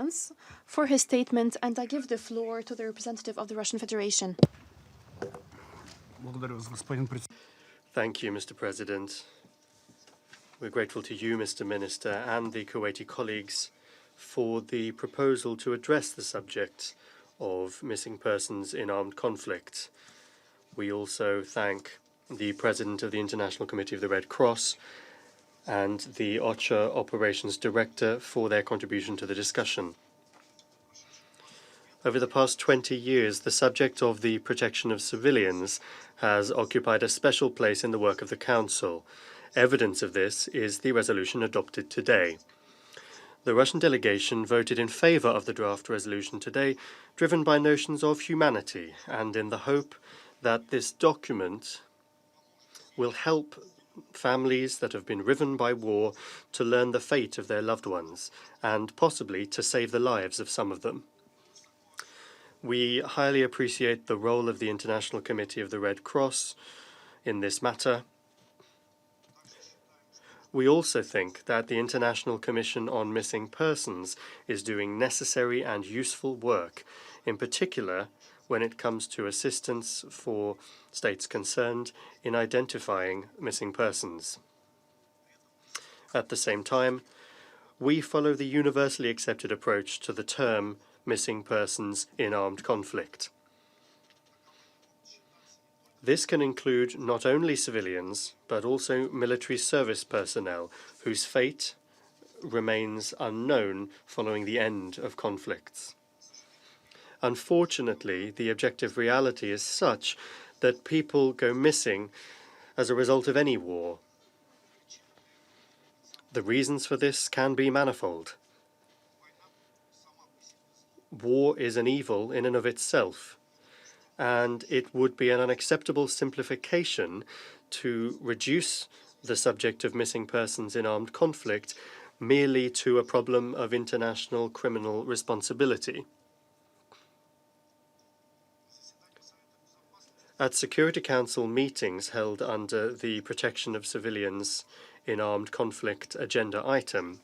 France for his statement, and I give the floor to the representative of the Russian Federation. Thank you, Mr. President. We're grateful to you, Mr. Minister, and the Kuwaiti colleagues for the proposal to address the subject of missing persons in armed conflict. We also thank the President of the International Committee of the Red Cross and the OCHA Operations Director for their contribution to the discussion. Over the past 20 years, the subject of the protection of civilians has occupied a special place in the work of the Council. Evidence of this is the resolution adopted today. The Russian delegation voted in favor of the draft resolution today, driven by notions of humanity and in the hope that this document will help families that have been riven by war to learn the fate of their loved ones and possibly to save the lives of some of them. We highly appreciate the role of the International Committee of the Red Cross in this matter. We also think that the International Commission on Missing Persons is doing necessary and useful work, in particular when it comes to assistance for states concerned in identifying missing persons. At the same time, we follow the universally accepted approach to the term missing persons in armed conflict. This can include not only civilians, but also military service personnel whose fate remains unknown following the end of conflicts. Unfortunately, the objective reality is such that people go missing as a result of any war. The reasons for this can be manifold. War is an evil in and of itself, and it would be an unacceptable simplification to reduce the subject of missing persons in armed conflict merely to a problem of international criminal responsibility. At Security Council meetings held under the Protection of Civilians in Armed Conflict agenda item,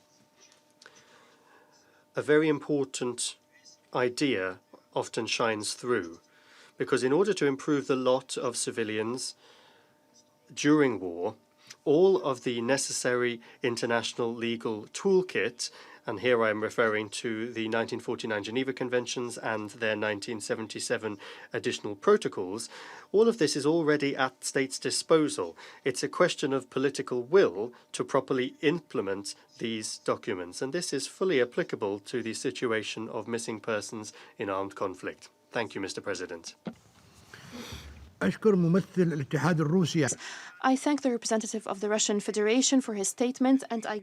a very important idea often shines through, because in order to improve the lot of civilians during war, all of the necessary international legal toolkit, and here I am referring to the 1949 Geneva Conventions and their 1977 additional protocols, all of this is already at states' disposal. It's a question of political will to properly implement these documents, and this is fully applicable to the situation of missing persons in armed conflict. Thank you, Mr. President. I thank the representative of the Russian Federation for his statement, and I